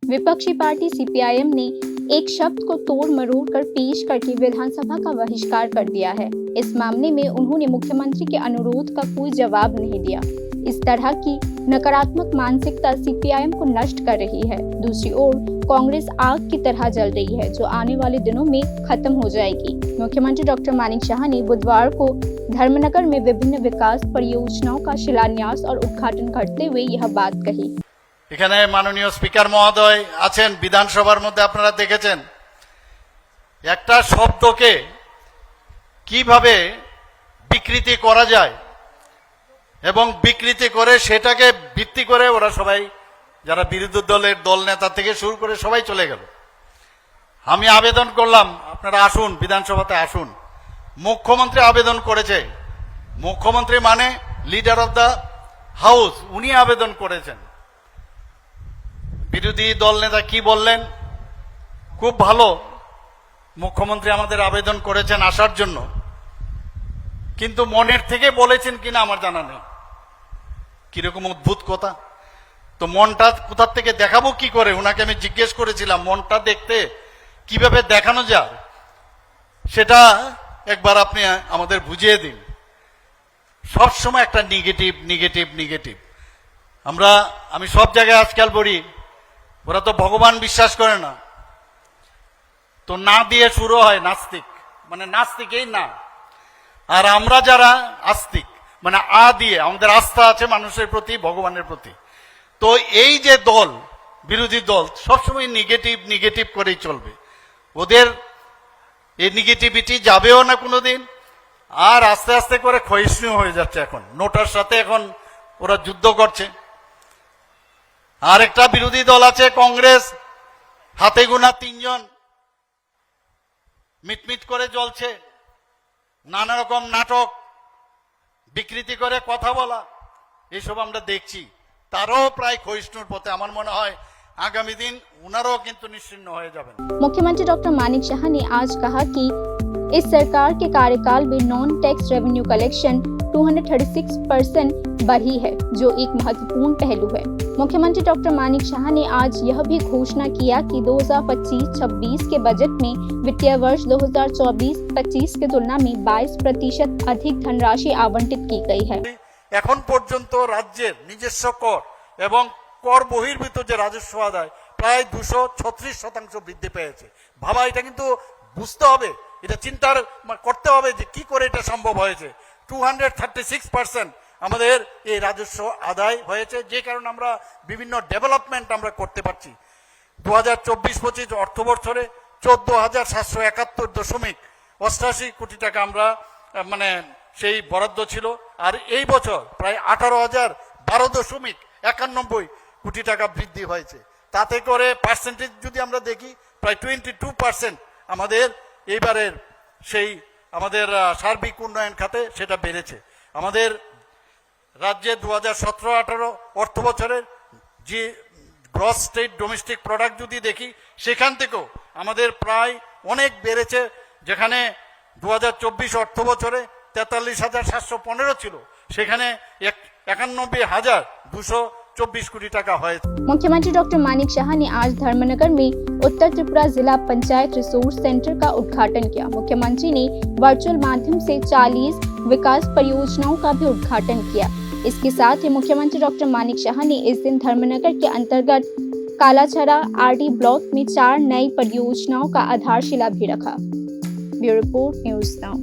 विपक्षी party CPIM ने एक शब्द को तोड़ मरोड़ कर पेश करके विधानसभा का बहिष्कार कर दिया है। इस मामले में उन्होंने मुख्यमंत्री के अनुरोध का कोई जवाब नहीं दिया। इस तरह की नकारात्मक मानसिकता सीपीआईएम को नष्ट कर रही है। दूसरी ओर कांग्रेस आग की तरह जल रही है, जो आने वाले दिनों में खत्म हो जाएगी। मुख्यमंत्री डॉक्टर मानिक शाह ने बुधवार को धर्मनगर में विभिन्न विकास परियोजनाओं का शिलान्यास और उद्घाटन करते हुए यह बात कही। এখানে মাননীয় স্পিকার মহোদয় আছেন, বিধানসভার মধ্যে আপনারা দেখেছেন একটা শব্দকে কিভাবে বিকৃতি করা যায় এবং বিকৃতি করে সেটাকে ভিত্তি করে ওরা সবাই যারা বিরোধী দলের দল নেতা থেকে শুরু করে সবাই চলে গেল। আমি আবেদন করলাম আপনারা আসুন, বিধানসভাতে আসুন। মুখ্যমন্ত্রী আবেদন করেছে, মুখ্যমন্ত্রী মানে লিডার অফ দ্য হাউস, উনি আবেদন করেছেন। বিরোধী দল নেতা কি বললেন? খুব ভালো, মুখ্যমন্ত্রী আমাদের আবেদন করেছেন আসার জন্য, কিন্তু মনের থেকে বলেছেন কিনা আমার জানা নেই। কিরকম অদ্ভুত কথা! তো মনটা কোথা থেকে দেখাবো কি করে? ওনাকে আমি জিজ্ঞেস করেছিলাম মনটা দেখতে কিভাবে দেখানো যায় সেটা একবার আপনি আমাদের বুঝিয়ে দিন। সবসময় একটা নেগেটিভ নেগেটিভ নেগেটিভ। আমি সব জায়গায় আজকাল বলি ওরা তো ভগবান বিশ্বাস করে না, তো না দিয়ে শুরু হয় নাস্তিক, মানে নাস্তিকেই না। আর আমরা যারা আস্তিক মানে দিয়ে আমাদের আস্থা আছে মানুষের প্রতি, ভগবানের প্রতি। তো এই যে দল, বিরোধী দল সবসময় নেগেটিভ নেগেটিভ করেই চলবে। ওদের এই নেগেটিভিটি যাবেও না কোনোদিন, আর আস্তে আস্তে করে ক্ষয়িষ্ণু হয়ে যাচ্ছে। এখন নোটার সাথে এখন ওরা যুদ্ধ করছে। আর একটা বিরোধী দল আছে কংগ্রেস, হাতে গোনা 3 জন মিটমিট করে জ্বলছে, নানা রকম নাটক বিকৃতি করে কথা বলা, এসব আমরা দেখছি। তারাও প্রায় ক্ষয়িষ্ণুর পথে। আমার মনে হয় आगामी दिन उनारों किंतु निश्चिन्न हो जाएं। मुख्यमंत्री डॉक्टर मानिक शाह ने आज कहा कि इस सरकार के कार्यकाल में नॉन टैक्स रेवेन्यू कलेक्शन 236% बढ़ी है, जो एक महत्वपूर्ण पहलू है। मुख्यमंत्री डॉक्टर मानिक शाह ने आज यह भी घोषणा किया कि 2025-26 के बजट में वित्तीय वर्ष 2024-25 की तुलना में 22% अधिक धनराशि आवंटित की गई है। এখন পর্যন্ত রাজ্যের নিজস্ব কর এবং কর বহির্ভূত যে রাজস্ব আদায় প্রায় 236% বৃদ্ধি পেয়েছে। ভাবা, এটা কিন্তু বুঝতে হবে, এটা চিন্তা করতে হবে যে কি করে এটা সম্ভব হয়েছে। 236% আমাদের এই রাজস্ব আদায় হয়েছে, যে কারণে আমরা বিভিন্ন ডেভেলপমেন্ট আমরা করতে পারছি। 2024-25 অর্থ বছরে 14,771.88 কোটি টাকা আমরা মানে সেই বরাদ্দ ছিল। আর এই বছর প্রায় 18,012.91 কোটি টাকা বৃদ্ধি হয়েছে। তাতে করে পার্সেন্টেজ যদি আমরা দেখি প্রায় 22% আমাদের এইবারের সেই আমাদের সার্বিক উন্নয়ন খাতে সেটা বেড়েছে। আমাদের রাজ্যে 2017-18 অর্থ বছরের যে গ্রস স্টেট ডোমেস্টিক প্রোডাক্ট যদি দেখি সেখান থেকেও আমাদের প্রায় অনেক বেড়েছে। যেখানে 2024 অর্থ বছরে 43,715 ছিল, সেখানে 91,224 कोटी टाका है। मुख्यमंत्री डॉक्टर मानिक शाह ने आज धर्मनगर में उत्तर त्रिपुरा जिला पंचायत रिसोर्स सेंटर का उद्घाटन किया। मुख्यमंत्री ने वर्चुअल माध्यम से 40 विकास परियोजनाओं का भी उद्घाटन किया। इसके साथ ही मुख्यमंत्री डॉक्टर मानिक शाह ने इस दिन धर्मनगर के अंतर्गत कालाछड़ा आरडी ब्लॉक में 4 नई परियोजनाओं का आधारशिला भी रखा। Bureau report, news now.